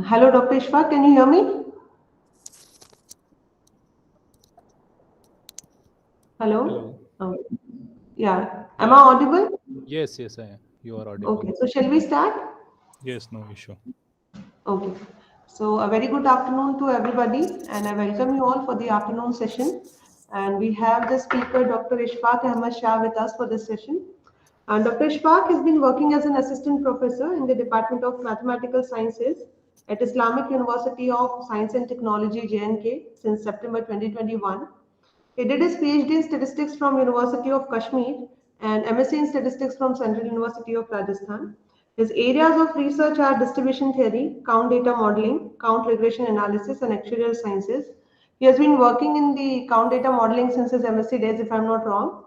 Hello, Dr. Ishfaq, can you hear me? Hello. Hello? Yeah. Am I audible? Yes, you are audible. Okay, so shall we start? Yes, no issue. Okay. So a very good afternoon to everybody, and I welcome you all for the afternoon session. And we have the speaker, Dr. Ishfaq Ahmad Shah, with us for this session. And Dr. Ishfaq has been working as an assistant professor in the Department of Mathematical Sciences at Islamic University of Science and Technology, JNK, since September 2021. He did his PhD in statistics from University of Kashmir and MSc in statistics from Central University of Rajasthan. His areas of research are distribution theory, count data modeling, count regression analysis, and actuarial sciences. He has been working in the count data modeling since his MSc days, if I'm not wrong.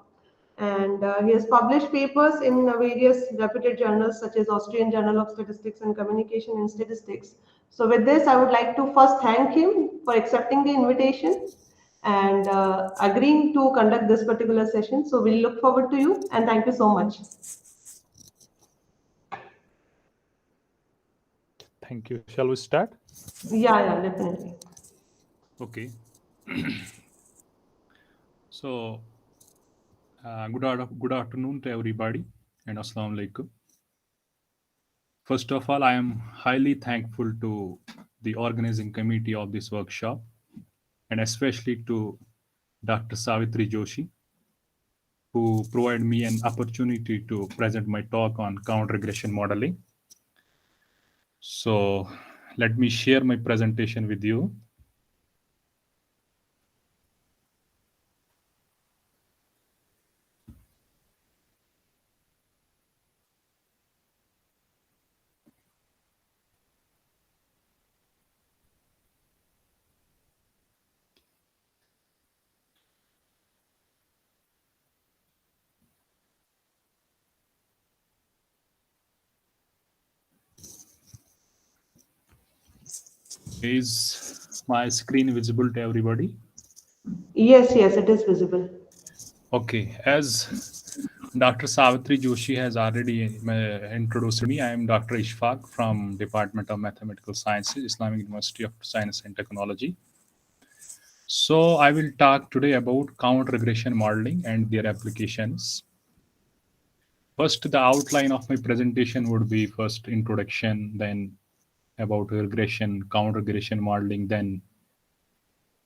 And he has published papers in various reputed journals such as Austrian Journal of Statistics and Communication in Statistics. So with this, I would like to first thank him for accepting the invitation and agreeing to conduct this particular session. So we'll look forward to you and thank you so much. Thank you. Shall we start? Yeah, definitely. Okay. So, good afternoon to everybody and Assalamu alaikum. First of all, I am highly thankful to the organizing committee of this workshop and especially to Dr. Savitri Joshi, who provided me an opportunity to present my talk on count regression modeling. So, let me share my presentation with you. Is my screen visible to everybody? Yes, it is visible. Okay, as Dr. Savitri Joshi has already introduced me, I am Dr. Ishfaq from Department of Mathematical Sciences, Islamic University of Science and Technology. So I will talk today about count regression modeling and their applications. First, the outline of my presentation would be first introduction, then about regression, count regression modeling, then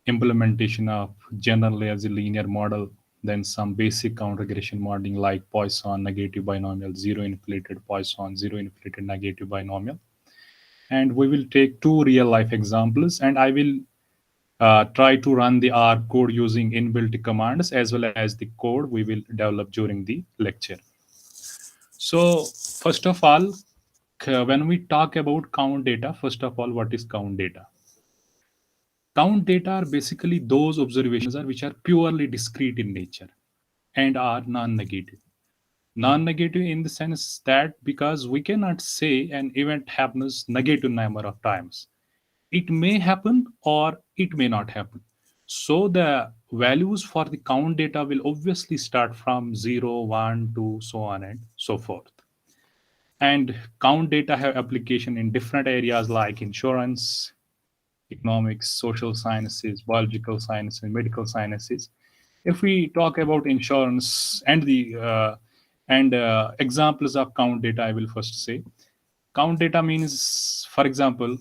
implementation of generally as a linear model, then some basic count regression modeling like Poisson negative binomial, zero inflated Poisson, zero inflated negative binomial. And we will take two real life examples, and I will try to run the R code using inbuilt commands as well as the code we will develop during the lecture. So, first of all, when we talk about count data, first of all, what is count data? Count data are basically those observations are which are purely discrete in nature and are non-negative. Non-negative in the sense that because we cannot say an event happens negative number of times. It may happen or it may not happen. So the values for the count data will obviously start from 0, 1, 2, so on and so forth. And count data have application in different areas like insurance, economics, social sciences, biological sciences, and medical sciences. If we talk about insurance and the examples of count data, I will first say count data means, for example,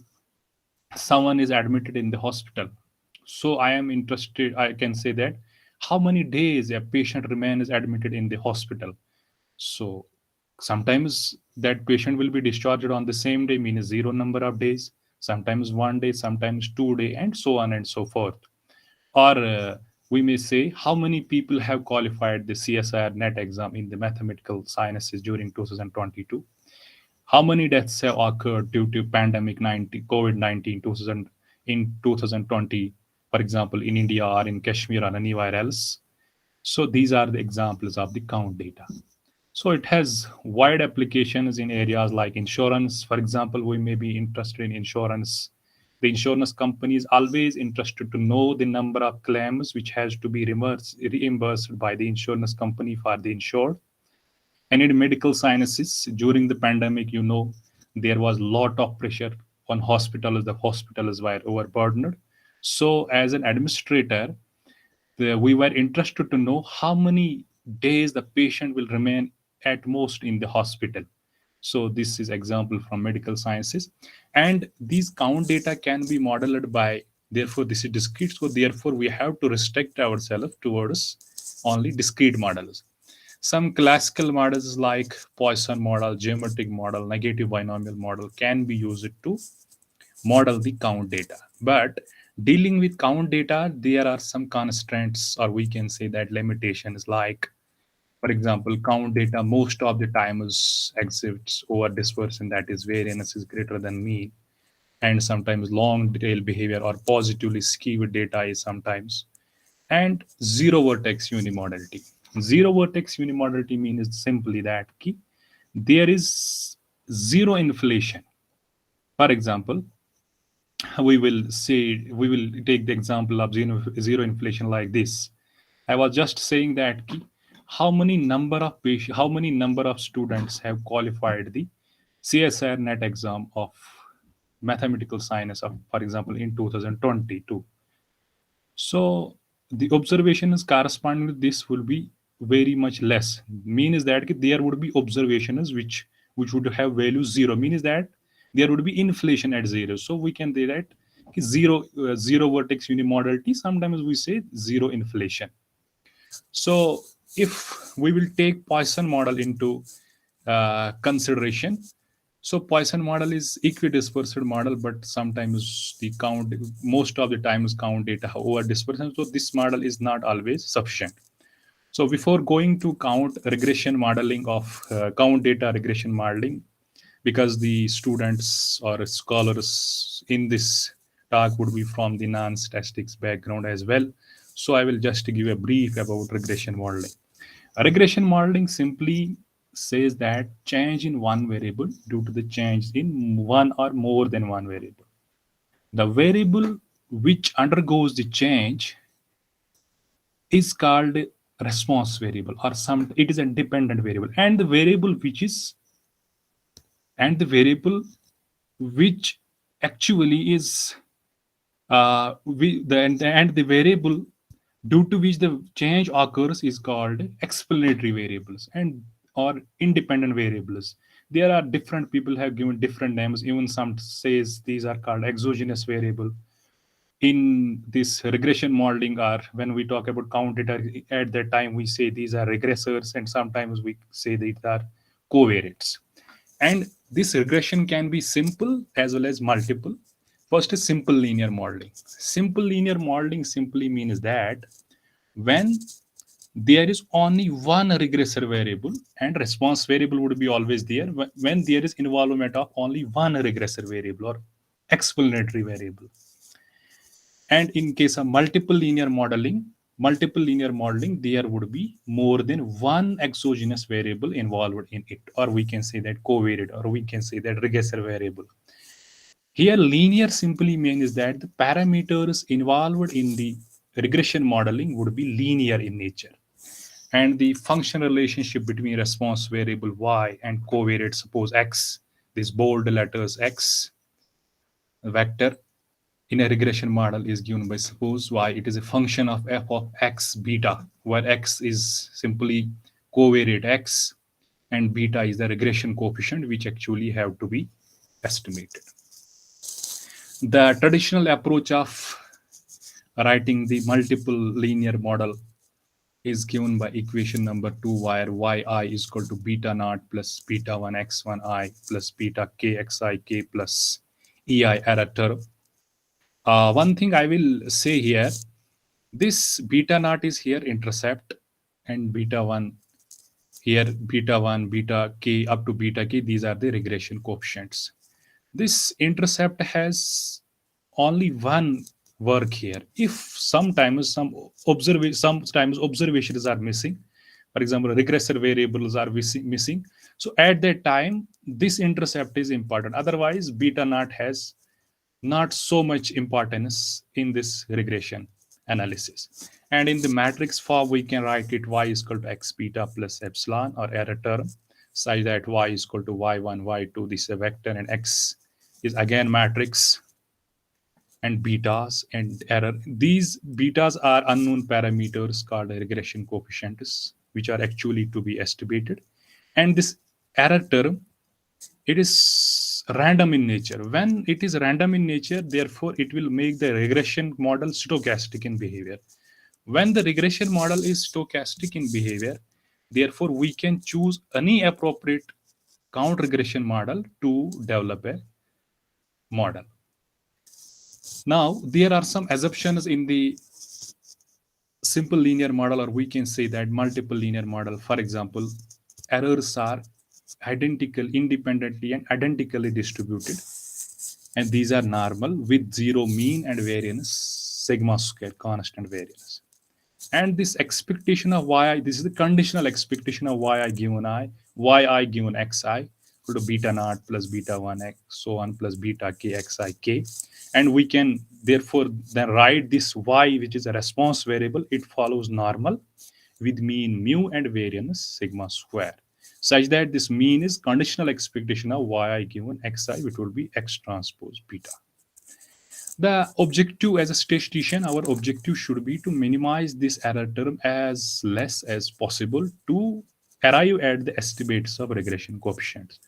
someone is admitted in the hospital. So I am interested. I can say that how many days a patient remains admitted in the hospital. So sometimes that patient will be discharged on the same day, means zero number of days, sometimes 1 day, sometimes 2 day, and so on and so forth. Or we may say how many people have qualified the CSIR net exam in the mathematical sciences during 2022. How many deaths have occurred due to pandemic 19, COVID-19 2000, in 2020, for example, in India or in Kashmir or anywhere else. So these are the examples of the count data. So it has wide applications in areas like insurance. For example, we may be interested in insurance. The insurance company is always interested to know the number of claims which has to be reimbursed by the insurance company for the insured. And in medical sciences, during the pandemic, there was a lot of pressure one hospital, the hospitals were overburdened. So as an administrator, we were interested to know how many days the patient will remain at most in the hospital. So this is example from medical sciences, and these count data can be modeled by, therefore this is discrete, so therefore we have to restrict ourselves towards only discrete models. Some classical models like Poisson model, geometric model, negative binomial model can be used to model the count data. But dealing with count data, there are some constraints, or we can say that limitations, like, for example, count data most of the time is exhibits over dispersion, that is variance is greater than mean, and sometimes long tail behavior or positively skewed data is sometimes, and zero vertex unimodality. Zero vertex unimodality means simply that there is zero inflation. For example, we will take the example of zero inflation like this. I was just saying that how many number of students have qualified the CSIR net exam of mathematical science of, for example, in 2022. So the observations corresponding with this will be very much less. Mean is that there would be observations which would have value zero. Mean is that there would be inflation at zero. So we can say that zero vertex unimodality. Sometimes we say zero inflation. So if we will take Poisson model into consideration, so Poisson model is equidispersed model, but sometimes the count, most of the times count data over dispersion. So this model is not always sufficient. So before going to count regression modeling of count data regression modeling, because the students or scholars in this talk would be from the non-statistics background as well. So I will just give a brief about regression modeling. Regression modeling simply says that change in one variable due to the change in one or more than one variable. The variable which undergoes the change is called response variable, or some it is a dependent variable, and the variable which actually is and the variable due to which the change occurs is called explanatory variables and or independent variables. There are different people have given different names. Even some says these are called exogenous variable. In this regression modeling, or when we talk about count data, at that time we say these are regressors, and sometimes we say these are covariates. And this regression can be simple as well as multiple. First is simple linear modeling. Simple linear modeling simply means that when there is only one regressor variable, and response variable would be always there when there is involvement of only one regressor variable or explanatory variable. And in case of multiple linear modeling, there would be more than one exogenous variable involved in it, or we can say that covariate, or we can say that regressor variable. Here, linear simply means that the parameters involved in the regression modeling would be linear in nature. And the function relationship between response variable y and covariate, suppose x, these bold letters x vector in a regression model is given by, suppose y, it is a function of f of x beta, where x is simply covariate x and beta is the regression coefficient which actually have to be estimated. The traditional approach of writing the multiple linear model is given by equation number 2, where yi is equal to beta naught plus beta 1 x1 I plus beta k xi k plus ei error term. One thing I will say here, this beta naught is here intercept, and beta 1 here, beta 1, beta k up to beta k, these are the regression coefficients. This intercept has only one work here. If sometimes sometimes observations are missing, for example, regressor variables are missing. So at that time, this intercept is important. Otherwise, beta naught has not so much importance in this regression analysis. And in the matrix form, we can write it y is equal to x beta plus epsilon, or error term, such that y is equal to y1, y2, this is a vector, and x is again matrix and betas and error. These betas are unknown parameters called regression coefficients, which are actually to be estimated. And this error term, it is random in nature. When it is random in nature, therefore it will make the regression model stochastic in behavior. When the regression model is stochastic in behavior, therefore we can choose any appropriate count regression model to develop a model. Now, there are some assumptions in the simple linear model, or we can say that multiple linear model. For example, errors are identical, independently and identically distributed, and these are normal with zero mean and variance, sigma square constant variance. And this expectation of yi, this is the conditional expectation of yi given yi given xi equal to beta naught plus beta 1 x so on plus beta k xi k. And we can therefore then write this y, which is a response variable. It follows normal with mean mu and variance sigma square, such that this mean is conditional expectation of yi given xi, which will be x transpose beta. The objective as a statistician, our objective should be to minimize this error term as less as possible to arrive at the estimates of regression coefficients.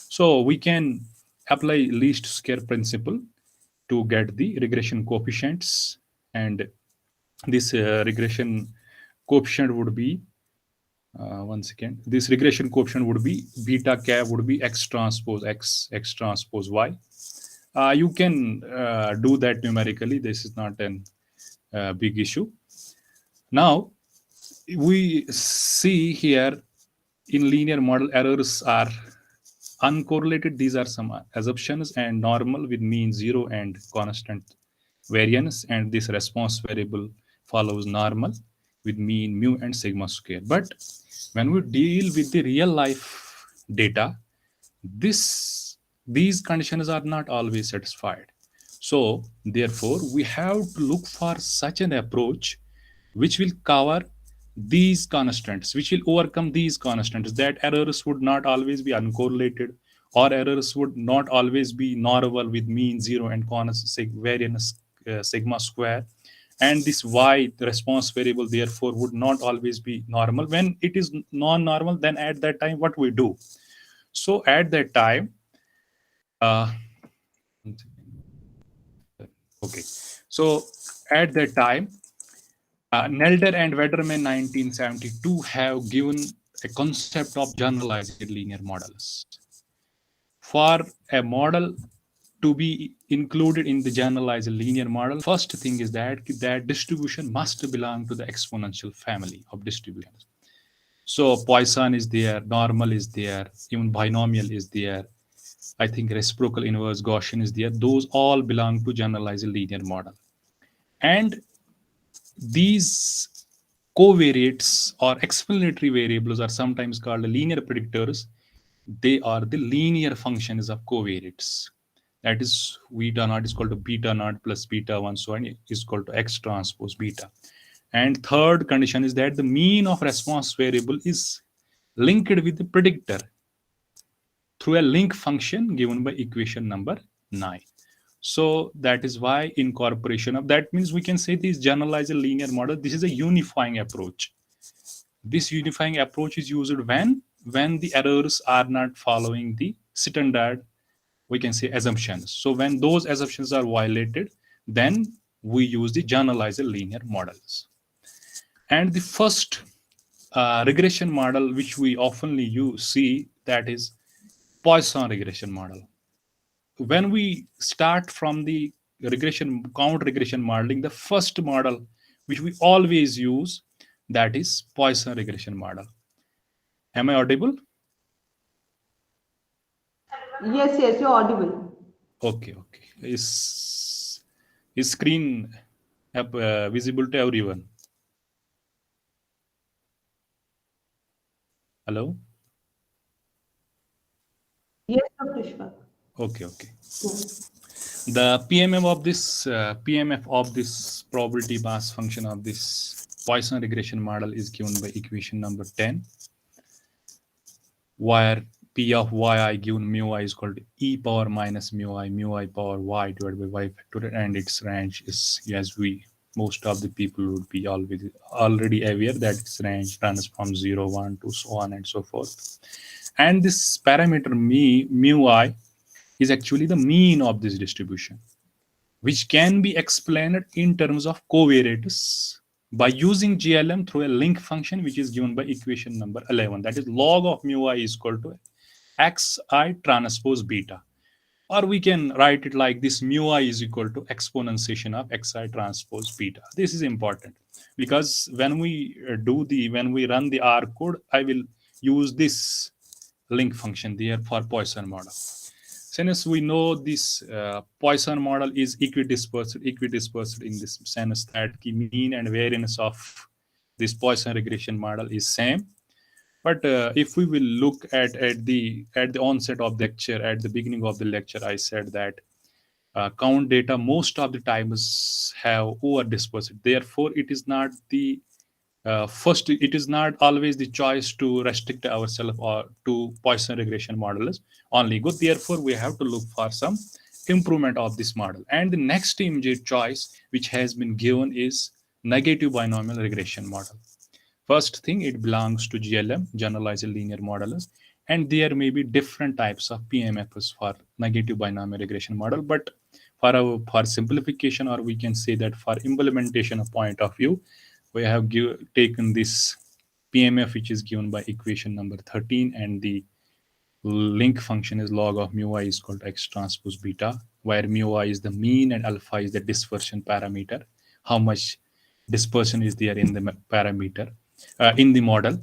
So we can apply least square principle to get the regression coefficients, and this regression coefficient would be one second. This regression coefficient would be beta cap would be x transpose x transpose y. You can do that numerically. This is not an big issue. Now, we see here in linear model errors are uncorrelated. These are some assumptions, and normal with mean zero and constant variance. And this response variable follows normal with mean mu and sigma square. But when we deal with the real life data, this these conditions are not always satisfied. So therefore we have to look for such an approach which will cover these constants, which will overcome these constants, that errors would not always be uncorrelated, or errors would not always be normal with mean zero and constant variance sigma square. And this y, the response variable, therefore would not always be normal. When it is non-normal, then at that time what we do? So at that time, uh, okay. So at that time, Nelder and Wetterman 1972 have given a concept of generalized linear models. For a model to be included in the generalized linear model, first thing is that that distribution must belong to the exponential family of distributions. So Poisson is there, normal is there, even binomial is there. I think reciprocal inverse Gaussian is there. Those all belong to generalized linear model. And these covariates or explanatory variables are sometimes called linear predictors. They are the linear functions of covariates. That is, beta naught is equal to beta naught plus beta 1, so on is equal to x transpose beta. And third condition is that the mean of response variable is linked with the predictor through a link function given by equation number 9. So that is why incorporation of that means we can say this generalized linear model. This is a unifying approach. This unifying approach is used when the errors are not following the standard, we can say, assumptions. So when those assumptions are violated, then we use the generalized linear models. And the first regression model which we oftenly see, that is Poisson regression model. When we start from the regression count regression modeling, the first model which we always use, that is Poisson regression model. Am I audible? Yes, you're audible. Okay. Is screen visible to everyone? Hello? Yes, Dr. Ishfaq. Okay. Yes. The PMF of this probability mass function of this Poisson regression model is given by equation number 10, where P of yi given mu I is equal to e power minus mu I power y divided by y factorial, and its range is, as we most of the people would be always already aware, that its range runs from 0, 1 to so on and so forth. And this parameter mu I is actually the mean of this distribution, which can be explained in terms of covariates by using GLM through a link function, which is given by equation number 11. That is log of mu I is equal to xi transpose beta. Or we can write it like this: mu I is equal to exponentiation of xi transpose beta. This is important because when we run the R code, I will use this link function there for Poisson model. Since we know this Poisson model is equidispersed in this sense that the mean and variance of this Poisson regression model is same. But if we will look at the onset of the lecture, at the beginning of the lecture, I said that count data most of the times have over dispersed. Therefore, it is not the first. It is not always the choice to restrict ourselves or to Poisson regression models only good. Therefore, we have to look for some improvement of this model. And the next immediate choice which has been given is negative binomial regression model. First thing, it belongs to GLM, generalized linear models, and there may be different types of PMFs for negative binomial regression model. But for simplification, or we can say that for implementation of point of view, we have taken this PMF, which is given by equation number 13, and the link function is log of mu I is equal to x transpose beta, where mu I is the mean and alpha is the dispersion parameter. How much dispersion is there in the parameter in the model,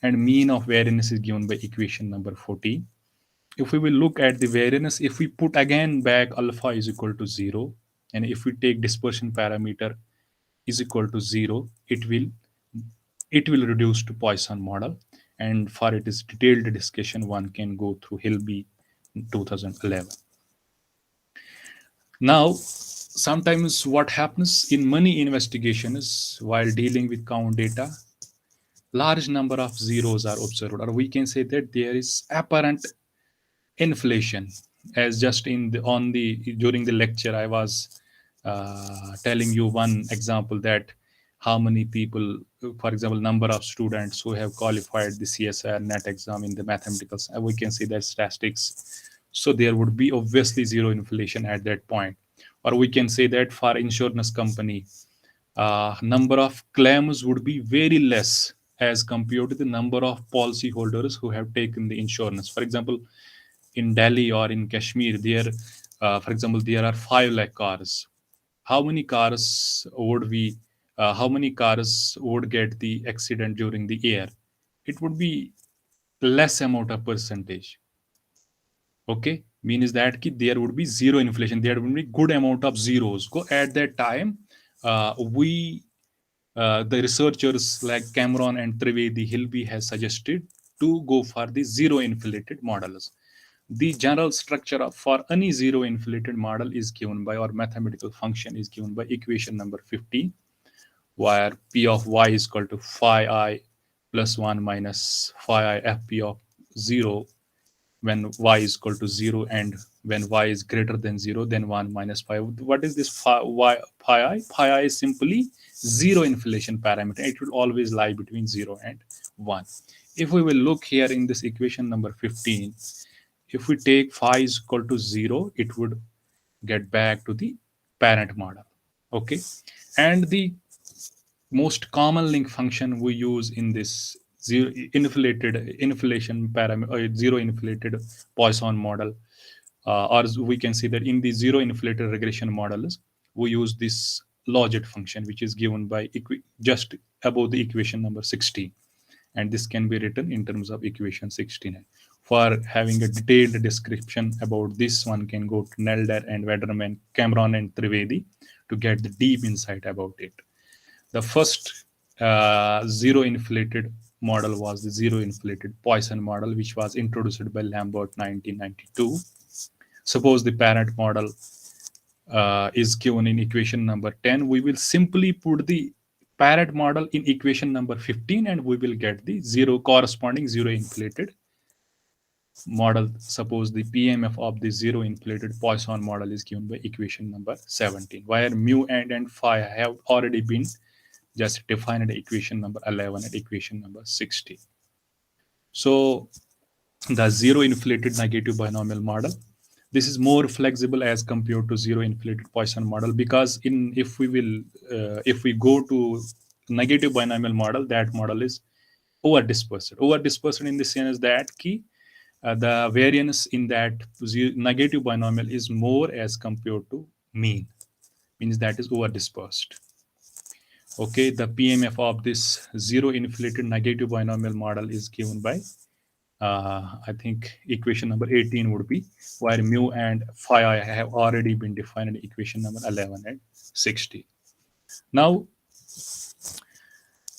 and mean of variance is given by equation number 14. If we will look at the variance, if we put again back alpha is equal to 0, and if we take dispersion parameter is equal to 0, it will reduce to Poisson model. And for its detailed discussion, one can go through Hilby 2011. Now, sometimes what happens in many investigations while dealing with count data, large number of zeros are observed, or we can say that there is apparent inflation. As just in the on the during the lecture, I was telling you one example, that how many people, for example, number of students who have qualified the CSIR net exam in the mathematics, we can see that statistics. So there would be obviously zero inflation at that point. Or we can say that for insurance company, number of claims would be very less as compared to the number of policyholders who have taken the insurance. For example, in Delhi or in Kashmir, for example, there are 5 lakh cars. How many cars would we? How many cars would get the accident during the year? It would be less amount of percentage. Okay, means that there would be zero inflation. There would be good amount of zeros. Go at that time, we the researchers like Cameron and Trivedi Hilby has suggested to go for the zero inflated models. The general structure for any zero inflated model is given by, or mathematical function is given by equation number 15, where p of y is equal to phi I plus 1 minus phi I fp of 0 when y is equal to 0, and when y is greater than 0, then 1 minus pi. What is this pi I? Pi I is simply zero inflation parameter. It will always lie between 0 and 1. If we will look here in this equation number 15, if we take phi is equal to 0, it would get back to the parent model. Okay. And the most common link function we use in this zero inflation parameter, zero inflated Poisson model, or we can see that in the zero inflated regression models, we use this logit function, which is given by just above the equation number 16, and this can be written in terms of equation 16. For having a detailed description about this, one can go to Nelder and Wederman, Cameron and Trivedi to get the deep insight about it. The first zero inflated model was the zero inflated Poisson model, which was introduced by Lambert 1992. Suppose the parent model is given in equation number 10, we will simply put the parent model in equation number 15, and we will get the zero corresponding zero inflated model, suppose the PMF of the zero inflated Poisson model is given by equation number 17, where mu and phi have already been just defined at equation number 11 and equation number 60. So the zero inflated negative binomial model, this is more flexible as compared to zero inflated Poisson model, because in if we go to negative binomial model, that model is over dispersed in the sense that key the variance in that negative binomial is more as compared to mean, means that is over dispersed. Okay, the PMF of this zero inflated negative binomial model is given by I think equation number 18 would be, where mu and phi have already been defined in equation number 11 and 60. Now,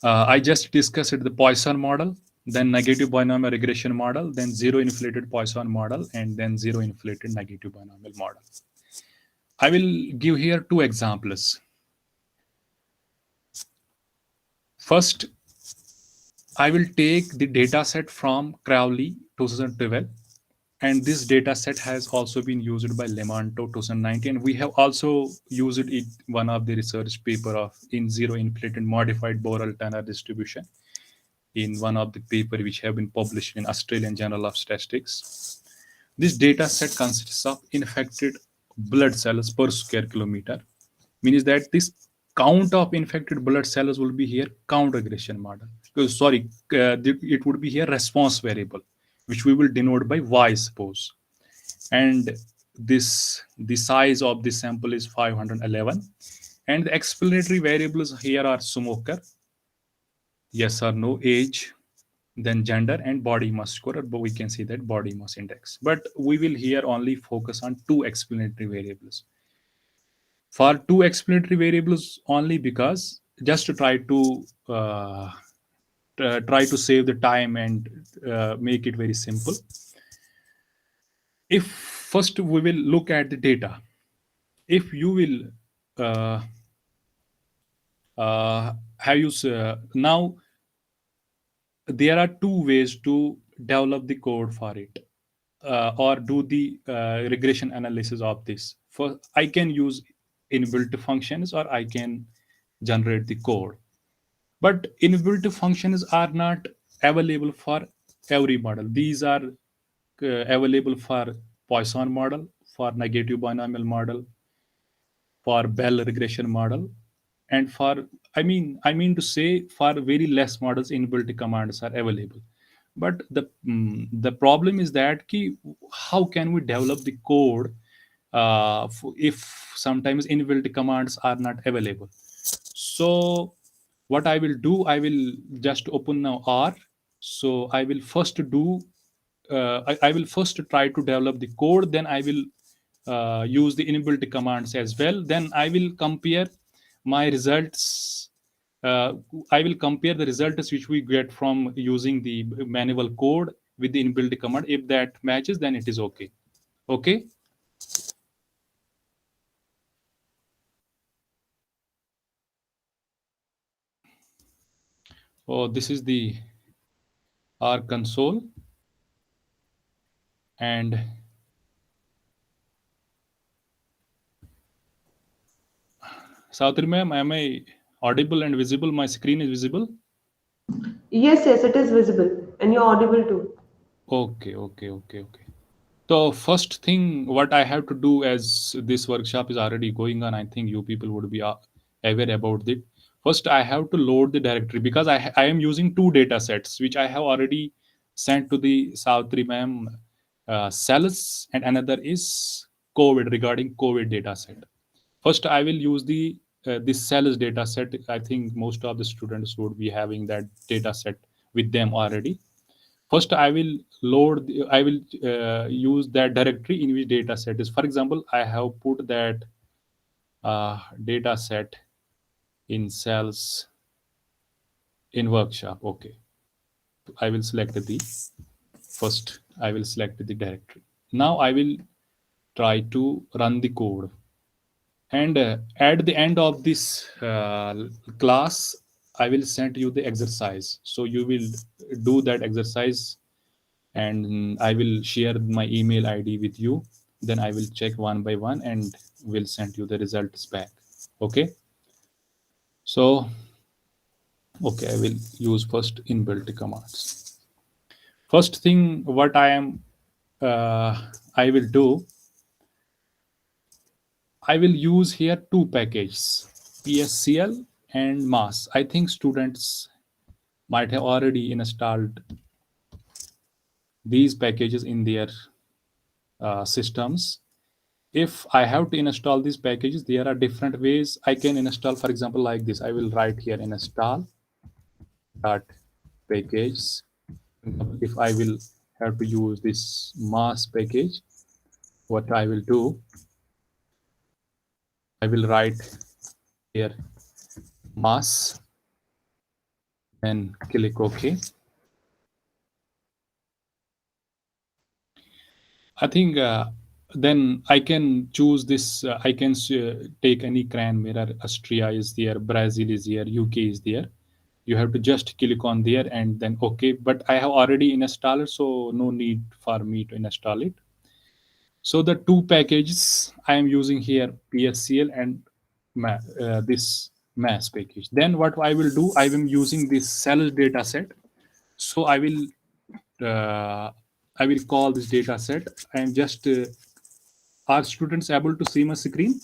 I just discussed the Poisson model, then negative binomial regression model, then zero inflated Poisson model, and then zero inflated negative binomial model. I will give here two examples. First, I will take the data set from Crowley 2012, and this data set has also been used by Lemanto 2019. We have also used it one of the research paper of in zero inflated modified Borel-Tanner distribution in one of the paper which have been published in Australian Journal of Statistics. This data set consists of infected blood cells per square kilometer, means that this count of infected blood cells will be here count regression model. Sorry, it would be here response variable, which we will denote by y, suppose. And this the size of this sample is 511, and the explanatory variables here are smoker, yes or no, age, then gender, and body mass score, but we can say that body mass index. But we will here only focus on two explanatory variables. For two explanatory variables only, because just to try to save the time and make it very simple. If first we will look at the data, if you will have you now there are two ways to develop the code for it, or do the regression analysis of this. First, I can use inbuilt functions or I can generate the code. But inbuilt functions are not available for every model. These are available for Poisson model, for negative binomial model, for Bell regression model, and for I mean to say for very less models, inbuilt commands are available. But the problem is that how can we develop the code if sometimes inbuilt commands are not available? So what I will do, I will just open now R. So I will first do I will first try to develop the code, then I will use the inbuilt commands as well, then I will compare my results. uh, I will compare the results which we get from using the manual code with the inbuilt command. If that matches, then it is okay. Okay. Oh, this is the R console, and Savitri ma'am, am I audible and visible? My screen is visible. Yes, yes, it is visible, and you're audible too. Okay. So first thing, what I have to do, as this workshop is already going on, I think you people would be aware about it. First, I have to load the directory, because I am using two data sets which I have already sent to the Savitri ma'am, cells, and another is COVID, regarding COVID data set. First, I will use the this cells data set. I think most of the students would be having that data set with them already. First, I will I will use that directory in which data set is. For example, I have put that data set in cells in workshop. Okay, I will select the first. I will select the directory. Now I will try to run the code, and at the end of this class, I will send you the exercise. So you will do that exercise and I will share my email ID with you. Then I will check one by one and will send you the results back. Okay. So, okay, I will use first inbuilt commands. First thing, what I will do, I will use here two packages, PSCL and MAS. I think students might have already installed these packages in their systems. If I have to install these packages, there are different ways I can install. For example, like this, I will write here install dot package. If I will have to use this mass package, what I will do, I will write here mass and click OK. I think then I can choose this. I can take any CRAN mirror. Austria is there, Brazil is there, UK is there. You have to just click on there and then OK. But I have already installed, so no need for me to install it. So the two packages I am using here, PSCL and this mass package. Then what I will do, I am using this sales data set. So uh, I will call this data set. I am just are students able to see my screen?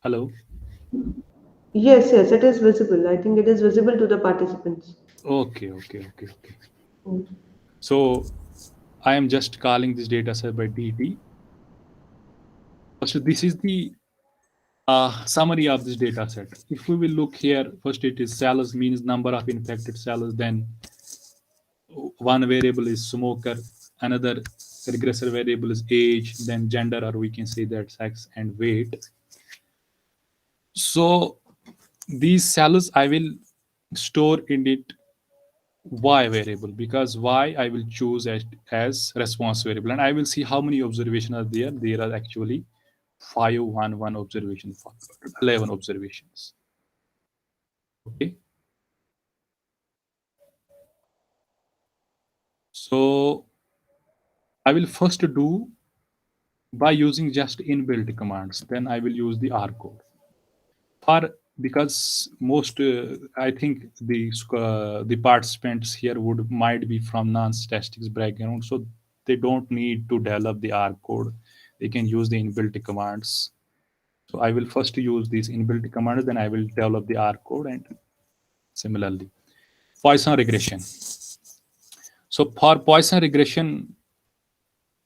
Hello. Yes, yes, it is visible. I think it is visible to the participants. Okay, okay, okay, okay. Mm. So I am just calling this data set by DT. So this is the summary of this data set. If we will look here, first it is cells means number of infected cells, then one variable is smoker, another regressor variable is age, then gender, or we can say that sex and weight. So these cells I will store in it y variable, because y I will choose as response variable, and I will see how many observations are there. There are actually 511 observations, 11 observations. Okay. So I will first do by using just inbuilt commands. Then I will use the R code. For because most I think the participants here would might be from non-statistics background, so they don't need to develop the R code. They can use the inbuilt commands. So I will first use these inbuilt commands, then I will develop the R code, and similarly Poisson regression. So for Poisson regression,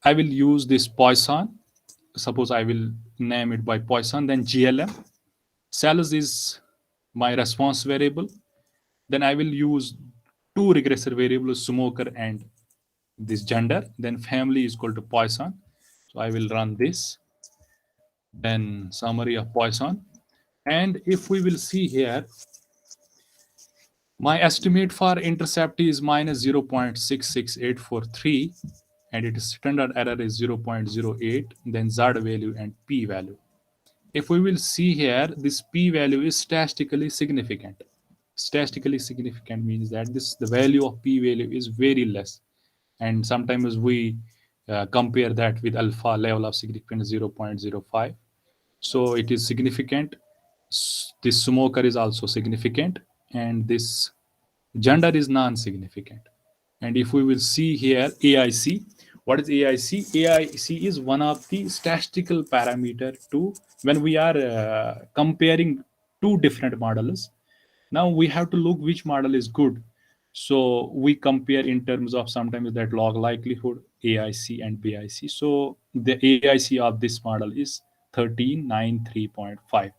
I will use this Poisson. Suppose I will name it by Poisson, then GLM. Cells is my response variable. Then I will use two regressor variables, smoker and this gender. Then family is equal to Poisson. So I will run this. Then summary of Poisson. And if we will see here, my estimate for intercept is minus 0.66843, and its standard error is 0.08, then Z value and P value. If we will see here, this P value is statistically significant. Statistically significant means that the value of P value is very less, and sometimes we compare that with alpha level of significance 0.05. So it is significant. This smoker is also significant, and this gender is non-significant. And if we will see here AIC, what is AIC? AIC is one of the statistical parameter to when we are comparing two different models. Now we have to look which model is good. So we compare in terms of sometimes that log likelihood, AIC and BIC. So the AIC of this model is 1393.5.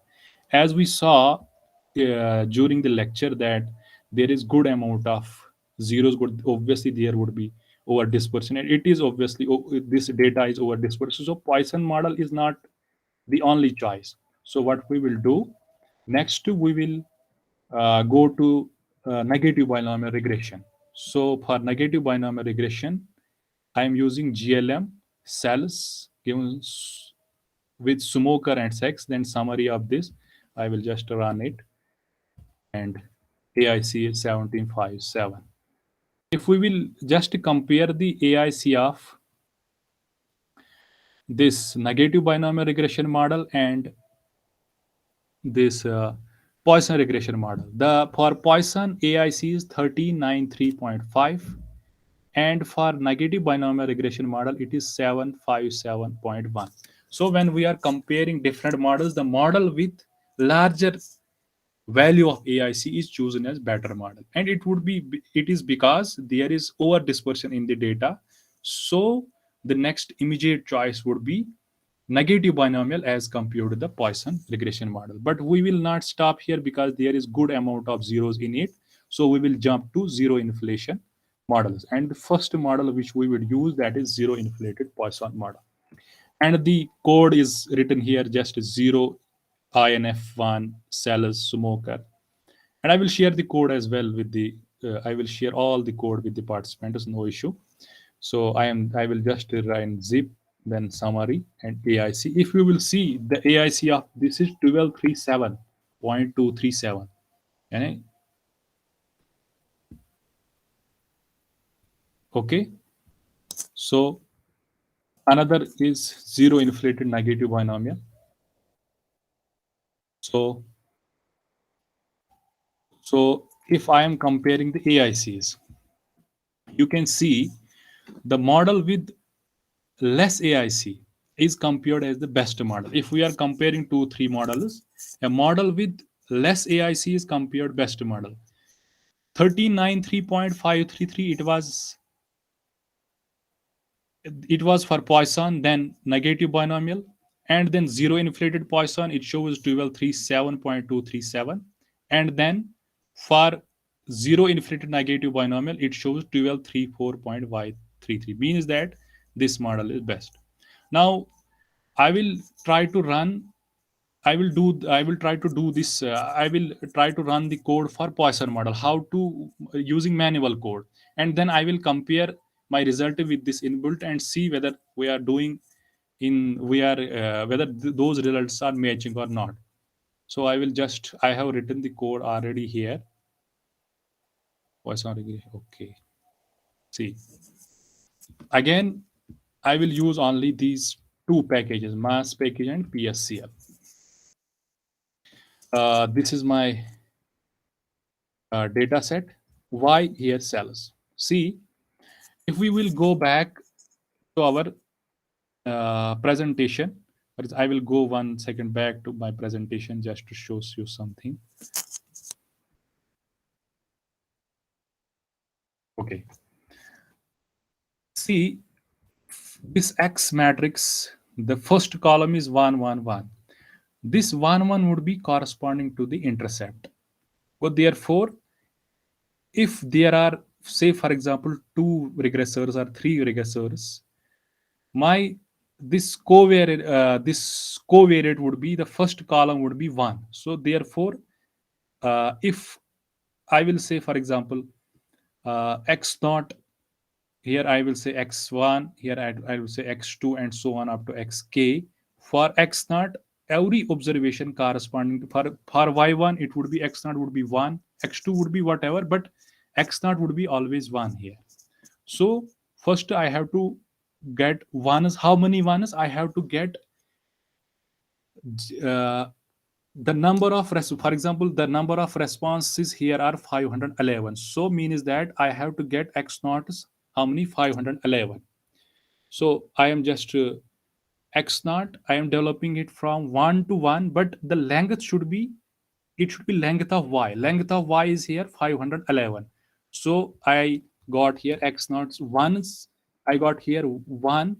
As we saw during the lecture that there is good amount of zeros, good, obviously there would be over dispersion, and it is obviously this data is over dispersion. So Poisson model is not the only choice. So what we will do next, we will go to negative binomial regression. So for negative binomial regression, I am using GLM cells given with smoker and sex. Then summary of this, I will just run it, and AIC is 1757. If we will just compare the AIC of this negative binomial regression model and this Poisson regression model, the for Poisson AIC is 1393.5, and for negative binomial regression model it is 757.1. So when we are comparing different models, the model with larger value of AIC is chosen as better model, and it is because there is over dispersion in the data. So the next immediate choice would be negative binomial as compared to the Poisson regression model. But we will not stop here because there is good amount of zeros in it. So we will jump to zero inflation models, and the first model which we would use, that is zero inflated Poisson model. And the code is written here just zero INF1 cells smoker. And I will share the code as well with the I will share all the code with the participants, no issue. So I will just run zip, then summary and AIC. If you will see, the AIC of this is 1237.237. And okay, so another is zero inflated negative binomial. So if I am comparing the AICs, you can see the model with less AIC is compared as the best model. If we are comparing two, three models, a model with less AIC is compared best model. 1393.533, it was for Poisson, then negative binomial, and then zero inflated Poisson, it shows 1237.237, and then for zero inflated negative binomial, it shows 1234.533. Means that this model is best. Now I will try to run. I will do. I will try to do this. I will try to run the code for Poisson model. How to using manual code, and then I will compare my result with this inbuilt and see whether we are doing in we are whether those results are matching or not. So I will just. I have written the code already here. Poisson regression. Okay. See again. I will use only these two packages, mass package and PSCL. This is my data set. Why here cells? See, if we will go back to our presentation, I will go 1 second back to my presentation just to show you something. Okay. See, this X matrix, the first column is 1, 1, 1. This 1, 1 would be corresponding to the intercept. But therefore, if there are, say, for example, two regressors or three regressors, my this covariate would be the first column would be 1. So therefore, if I will say, for example, x naught, here I will say x1, here I will say x2, and so on up to xk. For x naught, every observation corresponding to for y1, it would be x naught would be 1, x2 would be whatever, but x naught would be always 1 here. So first I have to get ones. How many ones? I have to get uh, the number of for example, the number of responses here are 511. So means that I have to get x naughts. How many? 511. So I am just x naught. I am developing it from 1 to 1, but the length should be, it should be length of y. Length of y is here 511. So I got here x naughts ones. I got here 1.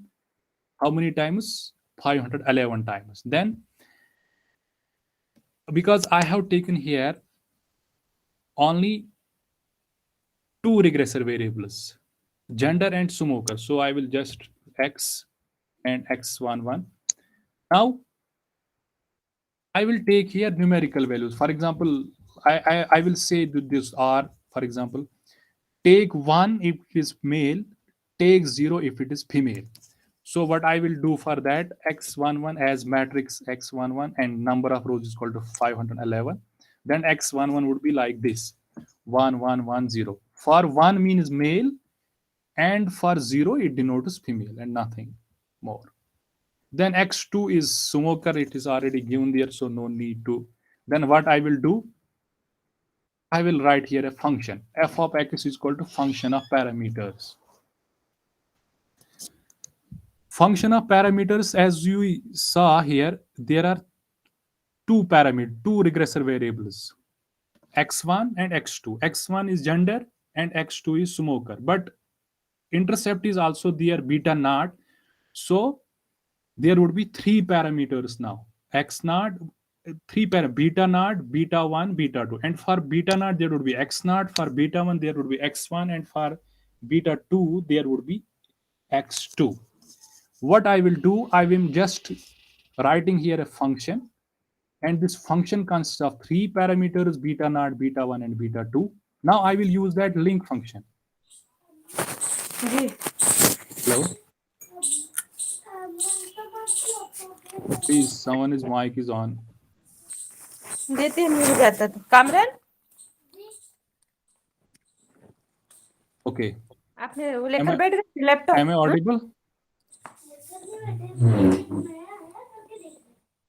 How many times? 511 times. Then because I have taken here only two regressor variables, gender and smoker, so I will just x and x11. Now I will take here numerical values. For example, I will say that this r, for example, take 1 if it is male, take 0 if it is female. So what I will do for that, x11 as matrix x11 and number of rows is equal to 511. Then x11 would be like this. 1 1 1 0. For 1 means male, and for 0 it denotes female and nothing more. Then x2 is smoker, it is already given there, so no need to. Then what I will do, I will write here a function. F of x is equal to function of parameters. Function of parameters, as you saw here, there are two regressor variables, x1 and x2. X1 is gender and x2 is smoker. But intercept is also there, beta naught. So there would be three parameters now. X naught, beta naught, beta 1, beta 2. And for beta naught, there would be x naught. For beta 1, there would be x1. And for beta 2, there would be x2. What I will do, I will just writing here a function, and this function consists of three parameters, beta naught, beta 1, and beta 2. Now I will use that link function. Ji Hello? Please, someone's mic is on. देते हैं मिल जाता तो Kamran Okay. आपने वो Am लेकर I, बैठ गए laptop am I audible?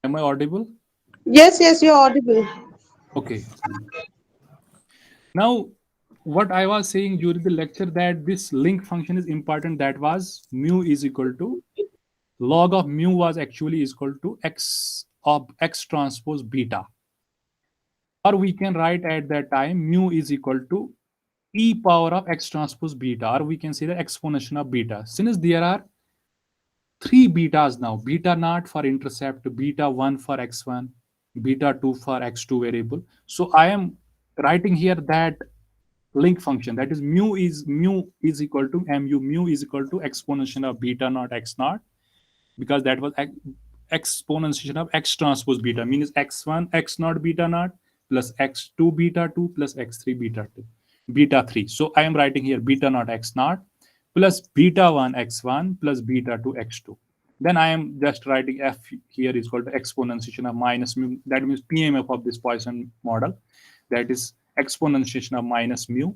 Am I audible? Yes, yes, you're audible. Okay. Now, what I was saying during the lecture, that this link function is important. That was mu is equal to log of mu was actually is equal to x of x transpose beta. Or we can write at that time mu is equal to e power of x transpose beta, or we can say the exponential of beta. Since there are three betas now, beta naught for intercept, beta 1 for x1, beta 2 for x2 variable. So I am writing here that link function, that is mu is equal to mu is equal to exponential of beta naught x naught, because that was exponential of x transpose beta, means x1 x naught beta naught plus x2 beta 2 plus x3 beta 2 beta 3. So I am writing here beta naught x naught plus beta 1 x1 plus beta 2 x2. Then I am just writing f here is equal to exponential of minus mu, that means PMF of this Poisson model, that is exponential of minus mu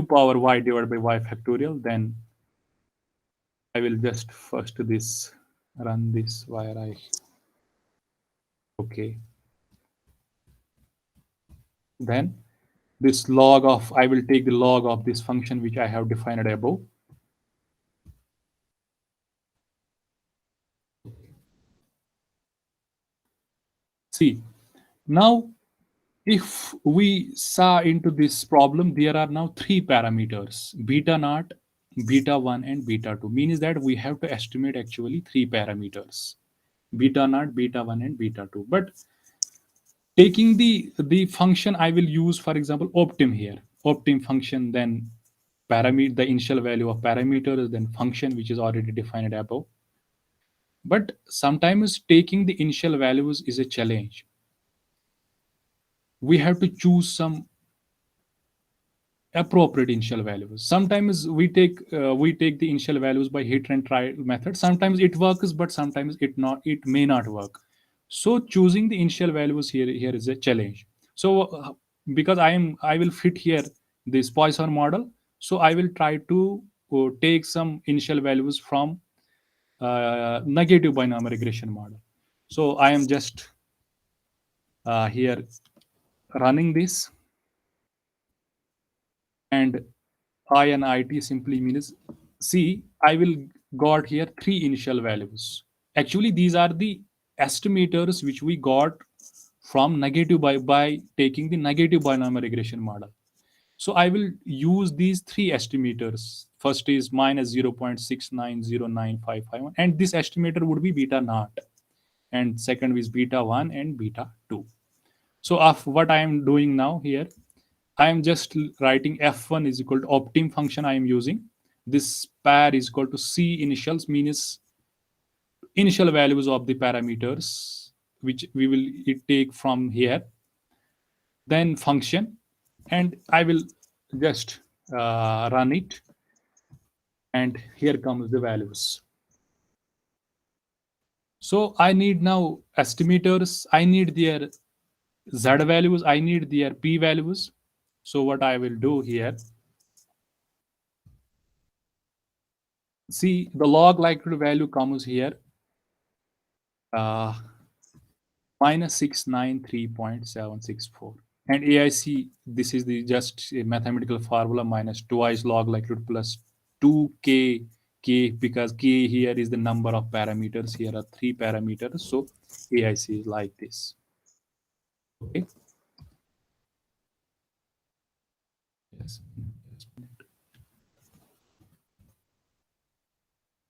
power y divided by y factorial. Then I will just first this run this where I okay. Then this log of, I will take the log of this function which I have defined above. See, now if we saw into this problem, there are now three parameters, beta naught, beta 1, and beta 2. Means that we have to estimate actually three parameters, beta naught, beta 1, and beta 2. But taking the function I will use, for example, optim here, optim function, then parameter, the initial value of parameters, then function which is already defined above. But sometimes taking the initial values is a challenge. We have to choose some appropriate initial values. Sometimes we take the initial values by hit and try method. Sometimes it works, but sometimes it may not work. So choosing the initial values here is a challenge. So because I will fit here this Poisson model, so I will try to take some initial values from negative binomial regression model. So I am just here running this, and I and IT simply means, see, I will got here three initial values. Actually, these are the estimators which we got from negative by taking the negative binomial regression model. So I will use these three estimators. First is minus 0.690955, and this estimator would be beta naught. And second is beta 1 and beta 2. So of what I am doing now here, I am just writing f1 is equal to optim function I am using. This pair is equal to c initials, means initial values of the parameters which we will take from here, then function, and I will just run it, and here comes the values. So I need now estimators, I need their z values, I need their p values. So what I will do here, see the log likelihood value comes here uh, minus 693.764. And AIC, this is the just a mathematical formula, minus twice log likelihood plus 2k k, because k here is the number of parameters. Here are 3 parameters. So AIC is like this. Okay. Yes.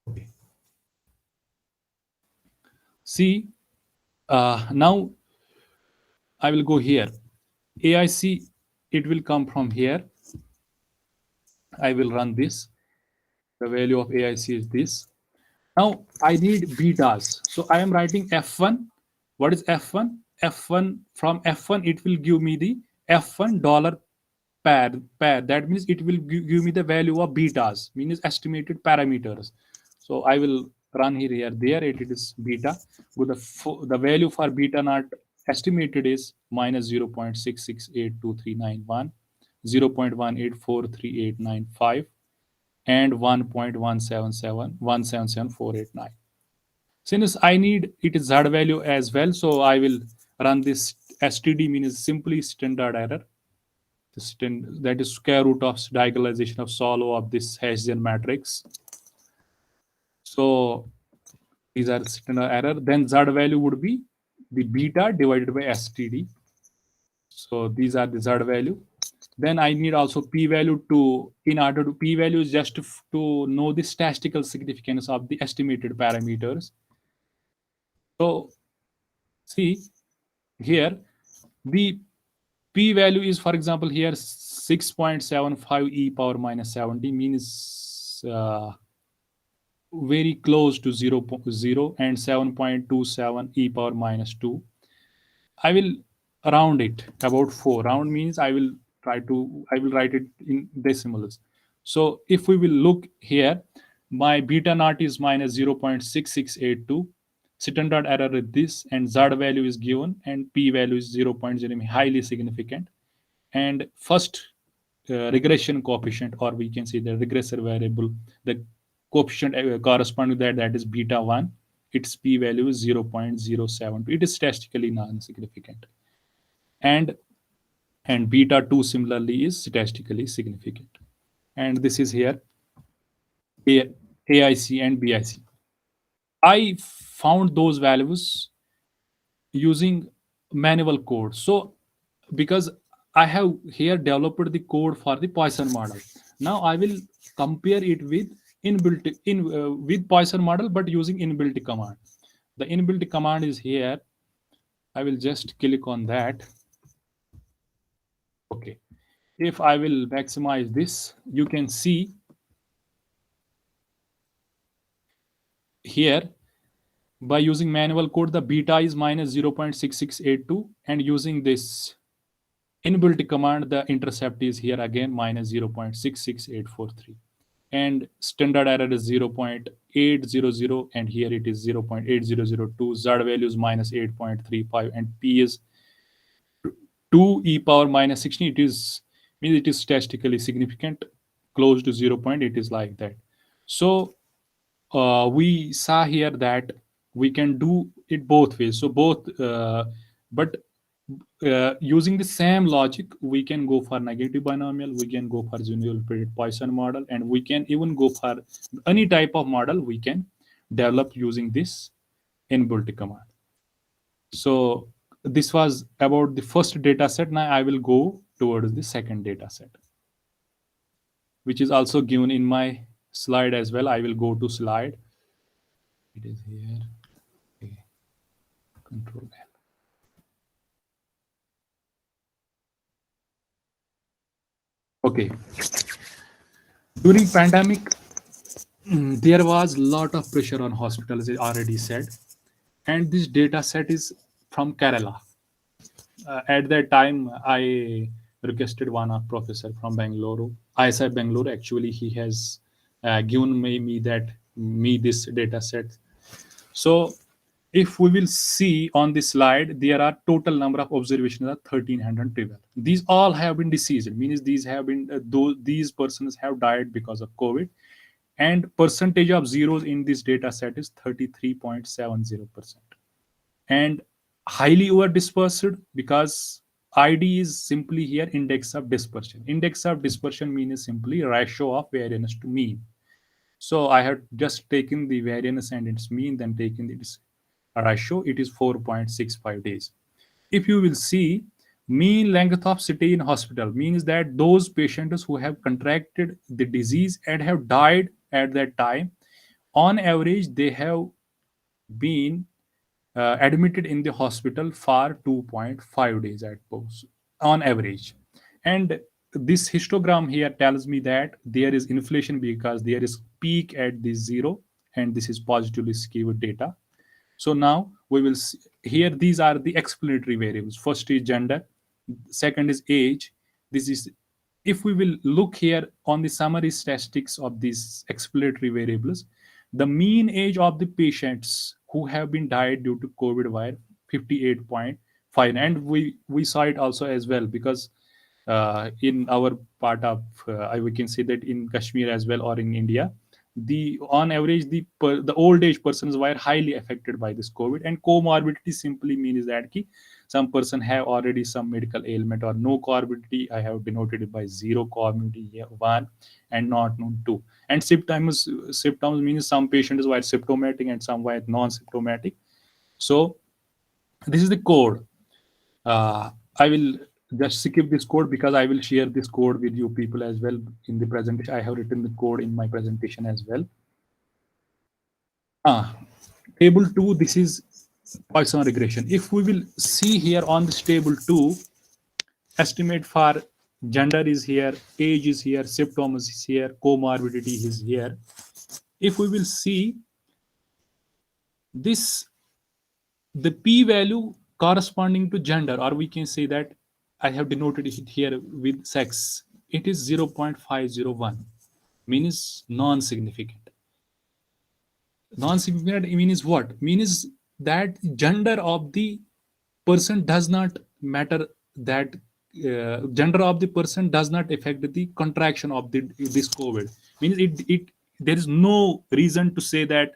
Okay. See, now I will go here. AIC, it will come from here. I will run this. The value of AIC is this. Now I need betas. So I am writing F1. What is F1? F1, from F1, it will give me the F1 dollar pair. That means it will give me the value of betas, means estimated parameters. So I will run here. There it is beta. But the value for beta naught estimated is minus 0.6682391, 0.1843895, and 1.177489. Since I need it is Z value as well, so I will run this STD, means simply standard error. That is square root of diagonalization of solve of this Hessian matrix. So these are standard error. Then Z value would be the beta divided by STD. So these are the Z value. Then I need also p value to, in order to p value is just to know the statistical significance of the estimated parameters. So see here, the p value is, for example, here 6.75 e power minus 70, means very close to 0.0, and 7.27 e power minus 2. I will round it about 4. Round means I will write it in decimals. So if we will look here, my beta naught is minus 0.6682. Standard error is this, and Z value is given, and P value is 0.0, highly significant. And first regression coefficient, or we can say the regressor variable, the coefficient corresponding to that, that is beta 1. Its p value is 0.072. It is statistically non-significant. And beta 2 similarly is statistically significant. And this is here AIC and BIC. I found those values using manual code. So because I have here developed the code for the Poisson model, now I will compare it with with Poisson model, but using inbuilt command. The inbuilt command is here. I will just click on that. Okay. If I will maximize this, you can see here, by using manual code, the beta is minus 0.6682, and using this inbuilt command, the intercept is here again minus 0.66843, and standard error is 0.800, and here it is 0.8002. Z value is minus 8.35, and P is 2 e power minus 16. It is, means it is statistically significant, close to 0. It is like that. So we saw here that we can do it both ways. So both, but using the same logic, we can go for negative binomial, we can go for general Poisson model, and we can even go for any type of model we can develop using this inbuilt command. So this was about the first data set. Now I will go towards the second data set, which is also given in my slide as well. I will go to slide. It is here. Okay. Control L. Okay. During pandemic, there was a lot of pressure on hospitals, as I already said, and this data set is from Kerala. At that time, I requested one of professor from Bangalore, ISI Bangalore. Actually, he has given me this data set. So if we will see on this slide, there are total number of observations are 1312. These all have been deceased, means these have been these persons have died because of COVID, and percentage of zeros in this data set is 33.70%. And highly over dispersed, because ID is simply here index of dispersion. Index of dispersion means simply ratio of variance to mean. So I have just taken the variance and its mean, then taken its ratio. It is 4.65 days. If you will see, mean length of stay in hospital means that those patients who have contracted the disease and have died at that time, on average, they have been admitted in the hospital for 2.5 days at post on average. And this histogram here tells me that there is inflation because there is peak at this zero, and this is positively skewed data. So now we will see here, these are the explanatory variables. First is gender, second is age. This is, if we will look here on the summary statistics of these explanatory variables, the mean age of the patients who have been died due to COVID were 58.5. And we saw it also as well, because in our part of we can say that in Kashmir as well, or in India, the on average the old age persons were highly affected by this COVID. And comorbidity simply means that ki, some person have already some medical ailment or no comorbidity. I have denoted it by zero comorbidity here, one, and not known two. And symptoms means some patients were symptomatic and some were non-symptomatic. So this is the code. I will just skip this code because I will share this code with you people as well in the presentation. I have written the code in my presentation as well. Ah, table 2, this is Poisson regression. If we will see here on this table 2, estimate for gender is here, age is here, symptoms is here, comorbidity is here. If we will see this, the p-value corresponding to gender, or we can say that I have denoted it here with sex, it is 0.501, means non-significant. Non-significant means what? Means that gender of the person does not matter, that gender of the person does not affect the contraction of this COVID. Means it there is no reason to say that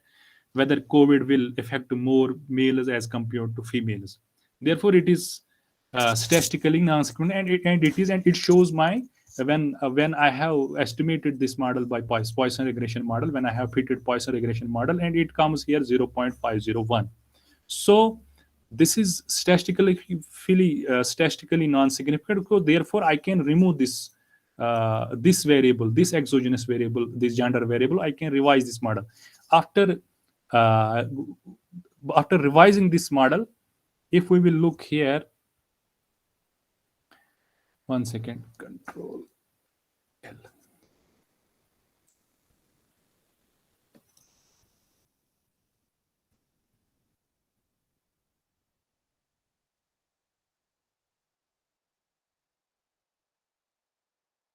whether COVID will affect more males as compared to females. Therefore, it is statistically non-significant, and it shows my when I have estimated this model by Poisson regression model, when I have fitted Poisson regression model, and it comes here 0.501. So this is statistically non-significant. So therefore, I can remove this variable, this exogenous variable, this gender variable. I can revise this model after uh, after revising this model. If we will look here, one second, Control L.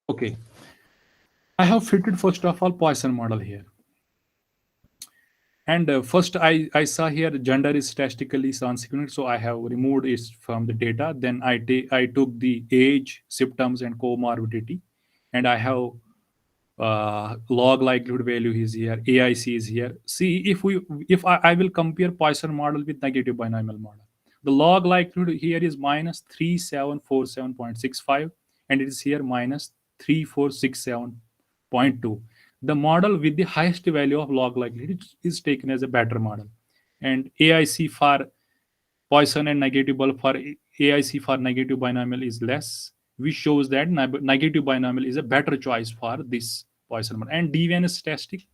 Okay, I have fitted first of all Poisson model here. And first, I saw here gender is statistically non-significant, so I have removed it from the data. Then I took the age, symptoms, and comorbidity, and I have log likelihood value is here, AIC is here. See, if I will compare Poisson model with negative binomial model, the log likelihood here is minus 3747.65, and it is here minus 3467.2. The model with the highest value of log likelihood is taken as a better model, and AIC for Poisson and negative for AIC for negative binomial is less, which shows that negative binomial is a better choice for this Poisson model. And deviance statistic,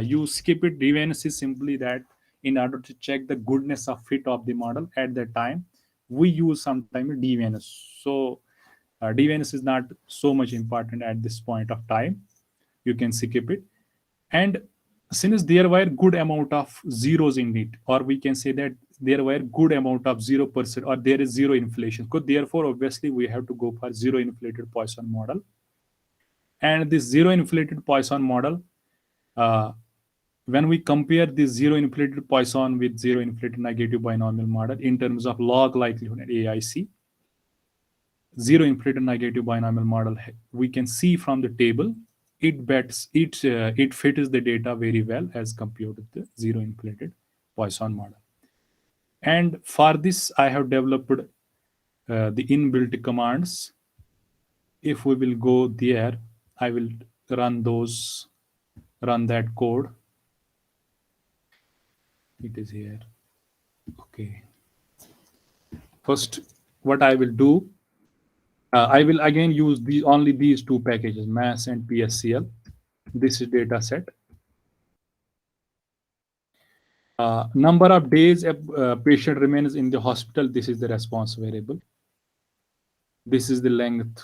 you skip it. Deviance is simply that in order to check the goodness of fit of the model at that time, we use sometimes deviance. So deviance is not so much important at this point of time. You can skip it. And since there were good amount of zeros in it, or we can say that there were good amount of 0%, or there is zero inflation, so therefore obviously we have to go for zero inflated Poisson model. And this zero inflated Poisson model, uh, when we compare this zero inflated Poisson with zero inflated negative binomial model in terms of log likelihood and AIC, zero inflated negative binomial model, we can see from the table it fits the data very well as compared to the zero inflated Poisson model. And for this, I have developed the inbuilt commands. If we will go there, I will run that code. It is here. Okay. First, what I will do, I will again use only these two packages, mass and PSCL. This is data set. Number of days a patient remains in the hospital. This is the response variable. This is the length.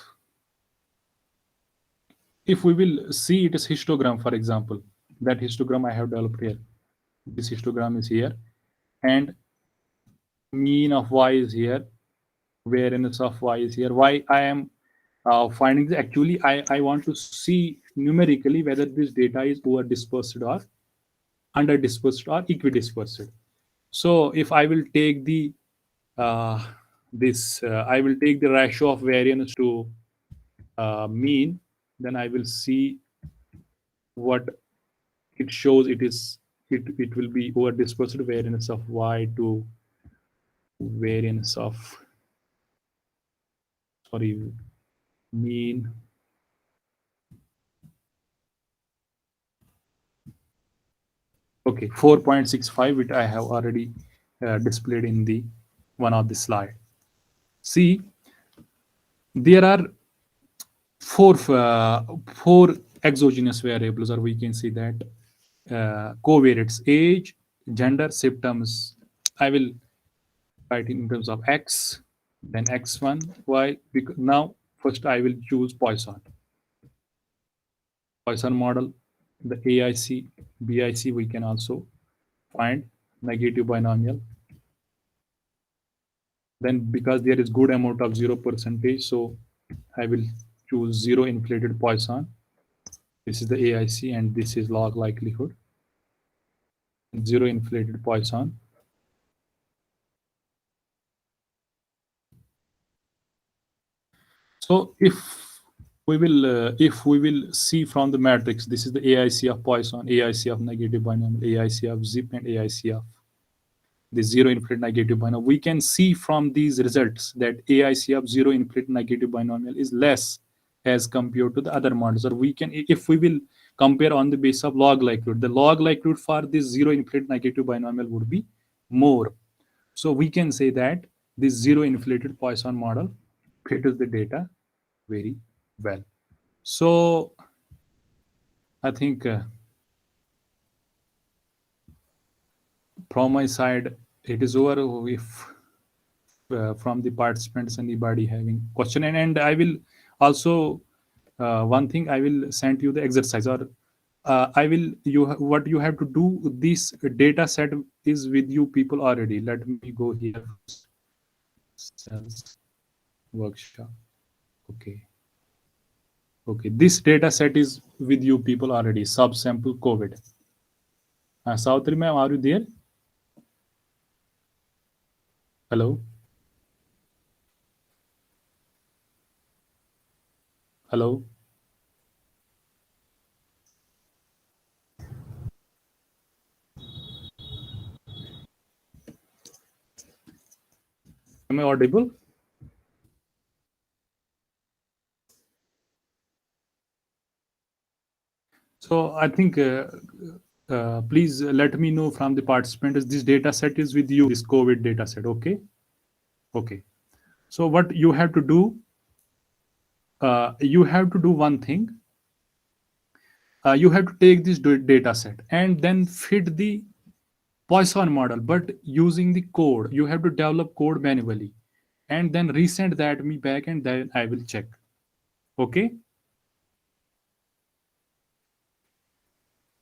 If we will see it as histogram, for example, that histogram I have developed here. This histogram is here, and mean of y is here, variance of y is here. Why I am finding this? Actually, I want to see numerically whether this data is over dispersed or under dispersed or equidispersed. So if I will take the I will take the ratio of variance to mean, then I will see what it shows. It will be over dispersed variance of y to variance of, sorry, mean. Okay, 4.65, which I have already displayed in the one of the slide. See, there are four exogenous variables, or we can see that covariates: age, gender, symptoms. I will write in terms of x, then x1, y. Because now first I will choose Poisson model, the AIC, BIC. We can also find negative binomial. Then because there is good amount of 0%, so I will choose zero inflated Poisson. This is the AIC and this is log likelihood. Zero inflated Poisson. So if we will see from the matrix, this is the AIC of Poisson, AIC of negative binomial, AIC of zip, and AIC of the zero inflated negative binomial. We can see from these results that AIC of zero inflated negative binomial is less as compared to the other models. Or we can, if we will compare on the basis of log likelihood, the log likelihood for this zero inflated negative binomial would be more. So we can say that this zero inflated Poisson model fits the data very well. So I think from my side it is over. If from the participants anybody having question, and I will also one thing, I will send you the exercise, or I will what you have to do. This data set is with you people already. Let me go here. Cells workshop. Okay, this data set is with you people already. Subsample COVID. Savitri ma'am, are you there? Hello. Hello. Am I audible? So I think please let me know from the participants. This data set is with you, this COVID data set. Okay. So what you have to do, you have to do one thing. You have to take this data set and then fit the Poisson model, but using the code. You have to develop code manually and then resend that me back, and then I will check. Okay.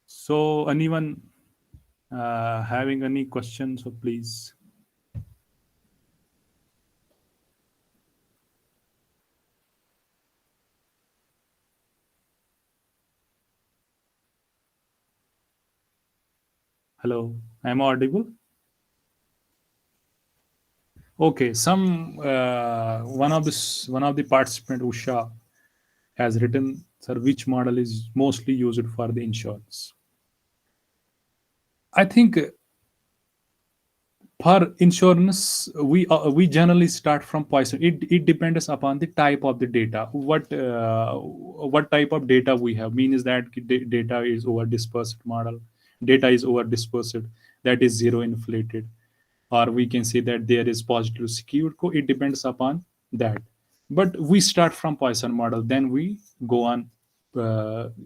So anyone having any questions, so please. Hello, am I audible? Okay, some one of the participant Usha has written, sir, which model is mostly used for the insurance? I think for insurance we generally start from Poisson. It depends upon the type of the data. What type of data we have means that data is over dispersed model, data is over dispersed, that is zero inflated, or we can say that there is positive skewed. It depends upon that, but we start from Poisson model, then we go on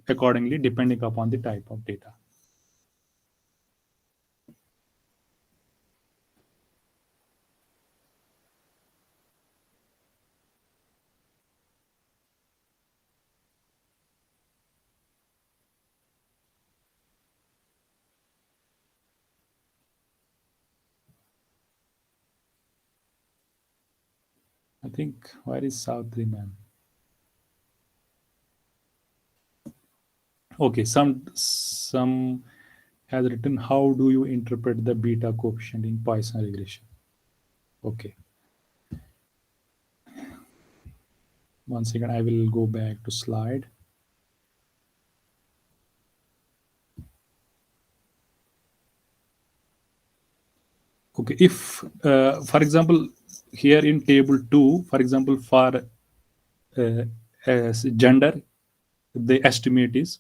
accordingly depending upon the type of data. I think, where is Southri ma'am? Okay, some has written, how do you interpret the beta coefficient in Poisson regression? Okay, one second, I will go back to slide. Okay, if for example here in table 2, for example, for as gender, the estimate is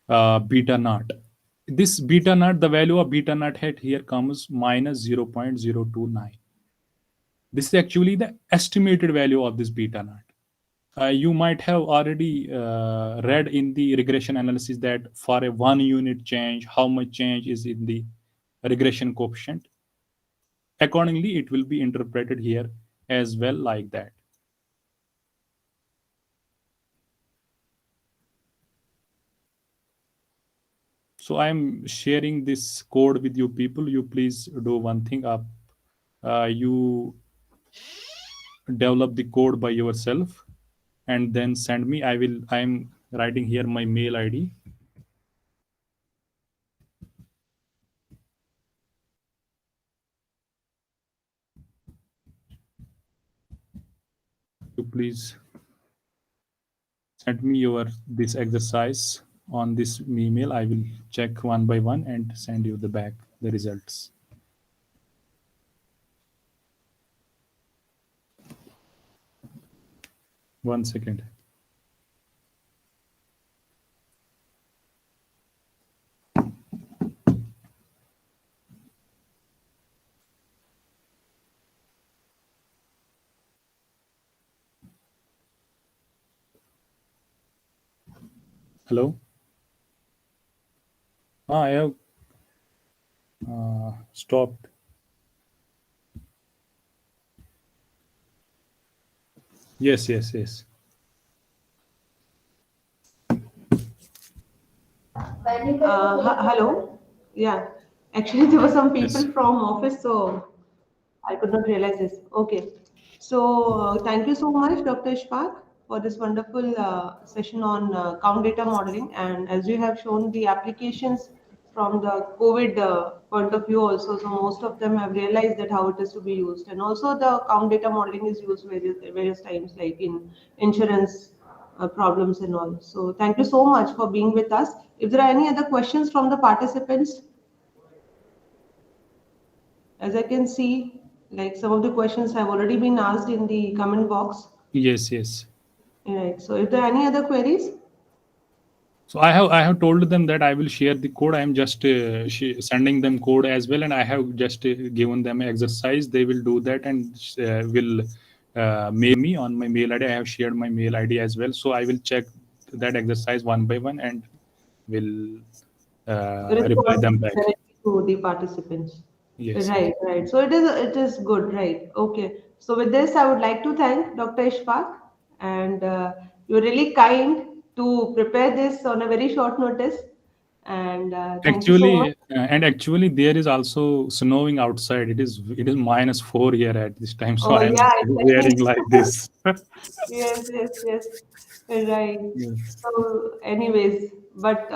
beta naught. This beta naught, the value of beta naught hat here comes minus 0.029. This is actually the estimated value of this beta naught. You might have already read in the regression analysis that for a 1 unit change, how much change is in the regression coefficient. Accordingly, it will be interpreted here as well, like that. So I'm sharing this code with you people. You please do one thing up. You develop the code by yourself and then send me. I'm writing here my mail ID. You please send me your this exercise on this email. I will check one by one and send you the results. One second. Hello. I have stopped. Yes, yes, yes. Hello. Yeah. Actually, there were some Yes. people from office, so I could not realize this. Okay. So, thank you so much, Dr. Ishfaq, for this wonderful session on count data modeling. And as you have shown the applications from the COVID point of view also, so most of them have realized that how it is to be used. And also the count data modeling is used various times, like in insurance problems and all. So thank you so much for being with us. If there are any other questions from the participants, as I can see, like some of the questions have already been asked in the comment box. Yes, yes. Right. So if there are any other queries, So I have told them that I will share the code. I am just sending them code as well, and I have just given them an exercise. They will do that and will mail me on my mail ID. I have shared my mail ID as well, so I will check that exercise one by one and will reply respond them back. directly to the participants. Yes, yes. Right, right. So it is good, right? Okay. So with this, I would like to thank Dr. Ishfaq, and you're really kind to prepare this on a very short notice. And thank you so much. Actually, there is also snowing outside. It is -4 here at this time, so Oh I am yeah, wearing exactly. like this. Yes, yes, yes. Right. Yes. So, anyways, but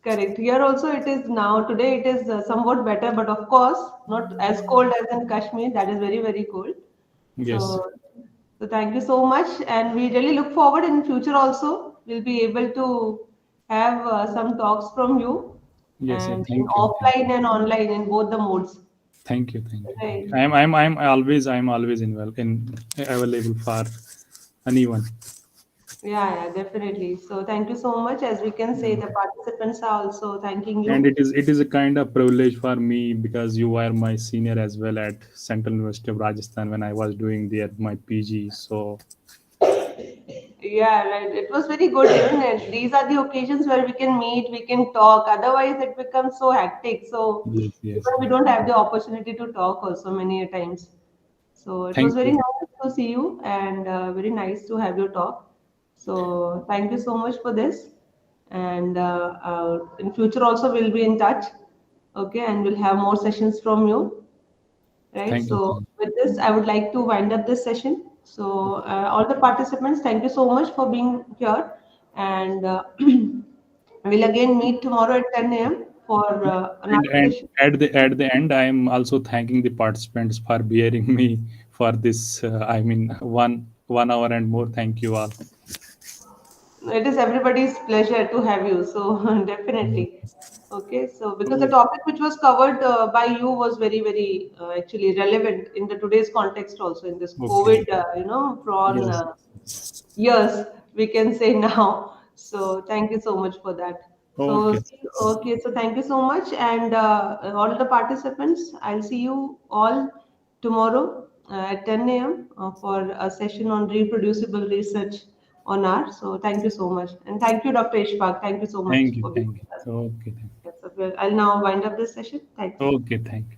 Correct. Here also it is now. Today it is somewhat better, but of course not as cold as in Kashmir. That is very, very cold. Yes. So, so thank you so much, and we really look forward in future also. We'll be able to have some talks from you, Yes. Yes. and in Thank you. Thank you. offline and online in both the modes. Thank you. Thank you. Thank Right. you. I'm always in available for anyone. Yeah, yeah, definitely. So thank you so much. As we can say, the participants are also thanking And you. it is a kind of privilege for me because you were my senior as well at Central University of Rajasthan when I was doing there my PG. So Yeah, right. It was very good, isn't it? These are the occasions where we can meet, we can talk. Otherwise, it becomes so hectic. So yes, even yes. we don't have the opportunity to talk also many a times. So it was Thank very you. nice to see you and very nice to have you talk. So thank you so much for this. And in future also we'll be in touch. Okay, and we'll have more sessions from you. Right. Thank you. So Thank with this, I would like to wind up this session. So all the participants, thank you so much for being here, and we'll again meet tomorrow at 10 a.m. for you. And another and session. at the end, I am also thanking the participants for bearing me for this. I mean, 1 hour and more. Thank you all. It is everybody's pleasure to have you. So definitely. Okay, so because the Oh, topic which was covered by you was very, very actually relevant in the today's context also in this okay. COVID, prawn Yes. years, we can say now. So thank you so much for that. So Okay. okay, so thank you so much, and all the participants. I'll see you all tomorrow at 10 a.m. For a session on reproducible research on art. So thank you so much, and thank you, Dr. Ishfaq. Thank you so much Thank you. for being Thank you. with us. Okay. Thank Yes, so I'll now wind up this session. Thank you. you. Okay. Thank you.